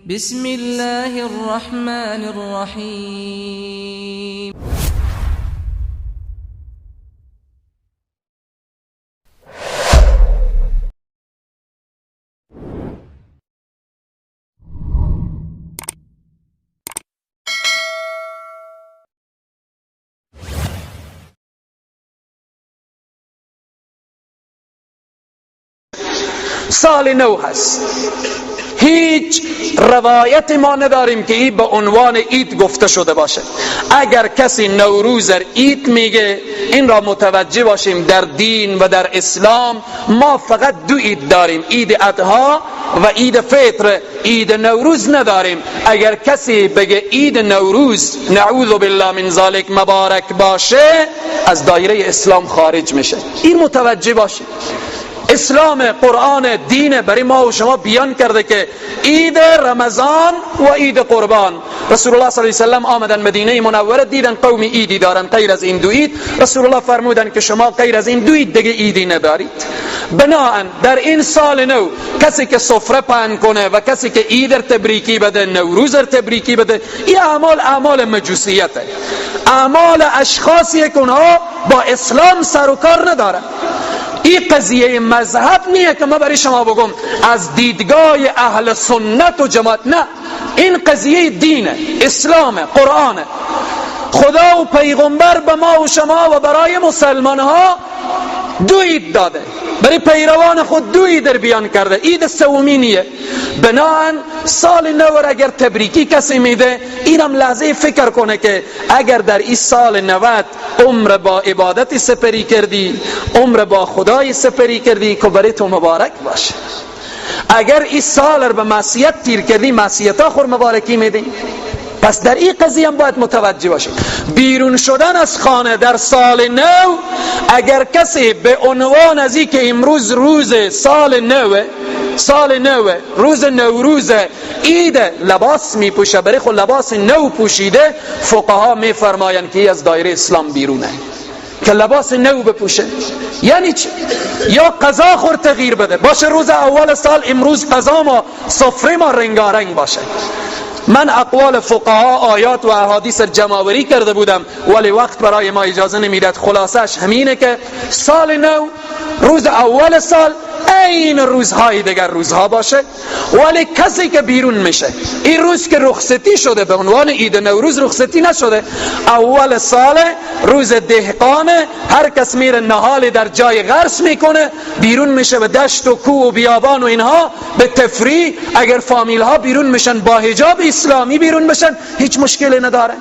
بسم الله الرحمن الرحیم. سال نو هست، هیچ روایت ما نداریم که این به عنوان عید گفته شده باشه. اگر کسی نوروز عید میگه، این را متوجه باشیم در دین و در اسلام ما فقط دو عید داریم، عید اضحی و عید فطر، عید نوروز نداریم. اگر کسی بگه عید نوروز نعوذ بالله من ذالک مبارک باشه، از دایره اسلام خارج میشه. این متوجه باشیم. اسلام قرآن دین برای ما و شما بیان کرده که عید رمضان و عید قربان. رسول الله صلی الله علیه و سلم آمدن مدینه منوره، دیدن قومی عیدی دارن غیر از این دو عید. رسول الله فرمودن که شما غیر از این دو عید دیگه عیدی ندارید. بناهن در این سال نو کسی که سفره پهن کنه و کسی که عید تبریکی بده، نوروز تبریکی بده، این اعمال مجوسیته، اعمال اشخاصیه که اونها با اسلام سر و کار ندارن. این قضیه مذهب نیه که ما برای شما بگم از دیدگاه اهل سنت و جماعت، نه، این قضیه دینه، اسلام، قرآنه. خدا و پیغمبر به ما و شما و برای مسلمان ها دو عید داده، برای پیروان خود دو عید بیان کرده، عید سومی نیه. بناهن سال نو اگر تبریکی کسی میده، اینم لحظه فکر کنه که اگر در این سال 90 عمر با عبادت سپری کردی، عمر با خدای سپری کردی، که برای تو مبارک باشه. اگر این سال رو به معصیت تیر کردی، معصیت ها خور مبارکی میدی. پس در این قضیه هم باید متوجه باشیم. بیرون شدن از خانه در سال نو، اگر کسی به عنوان از این که امروز روز سال نوه، روز نوروز، عید، لباس می پوشه، برای خود لباس نو پوشیده، فقها می فرماین که از دایره اسلام بیرونه که لباس نو بپوشه. یعنی چی؟ یا قضا خور تغییر بده، باشه روز اول سال امروز قضا ما سفره ما رنگارنگ باشه. من اقوال فقها، آیات و احادیث جمع‌آوری کرده بودم، ولی وقت برای ما اجازه نمیداد. خلاصش همینه که سال نو، روز اول سال این روزهای دیگر روزها باشه، ولی کسی که بیرون میشه، این روز که رخصتی شده به عنوان عید نوروز رخصتی نشده، اول سال روز دهقانه، هر کس میره نهال در جای غرس میکنه، بیرون میشه به دشت و کوه و بیابان و اینها به تفریح. اگر فامیل ها بیرون میشن با حجاب اسلامی بیرون بشن، هیچ مشکلی نداره.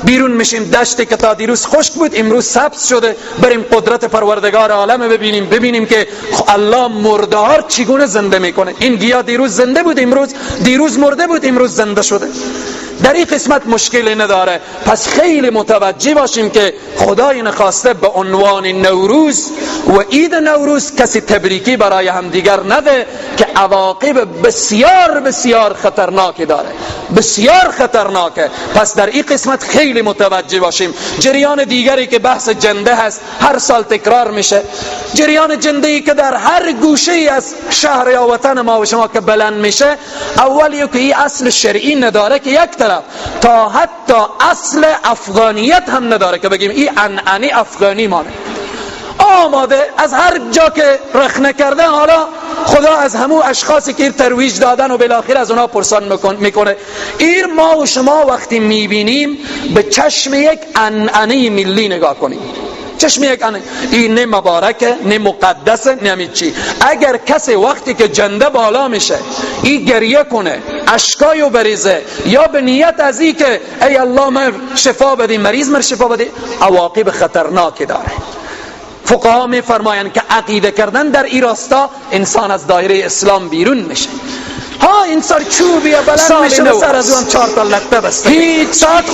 بیرون میشیم دشتی که تا دیروز خشک بود امروز سبز شده، بریم قدرت پروردگار عالم ببینیم که الله مرده‌ها چگونه زنده میکنه. این گیاه دیروز زنده بود، دیروز مرده بود، امروز زنده شده. در این قسمت مشکلی نداره. پس خیلی متوجه باشیم که خدای نخواسته به عنوان نوروز و عید نوروز کسی تبریکی برای همدیگر نده که عواقب بسیار بسیار خطرناکی داره، بسیار خطرناکه. پس در این قسمت خیلی متوجه باشیم. جریان دیگری که بحث جنده هست، هر سال تکرار میشه. جریان جنده‌ای که در هر گوشه از شهر یا وطن ما و شما که بلند میشه، اولیه که این اصل شرعی نداره که یک طرف، تا حتی اصل افغانیت هم نداره که بگیم این عنعنی افغانی مانه. آماده از هر جا که رخنه کرده، حالا خدا از همون اشخاصی که ترویج دادن و بالاخره از اونا پرسان میکنه. این ما و شما وقتی میبینیم به چشم یک عنعنه ملی نگاه کنیم، چشم یک عنعنه، این نه مبارکه نه مقدسه نه چی. اگر کسی وقتی که جنده بالا میشه این گریه کنه، اشکایو بریزه، یا به نیت از این که ای الله من شفا بده، مریض من شفا بده، عواقب خطرناکی داره. فقها می فرمایند که عقیده کردن در این راستا انسان از دایره اسلام بیرون میشه. ها انسان چوبیه بلند میشه، سر از اون 4 تا لطه بسته، هیچ ساعت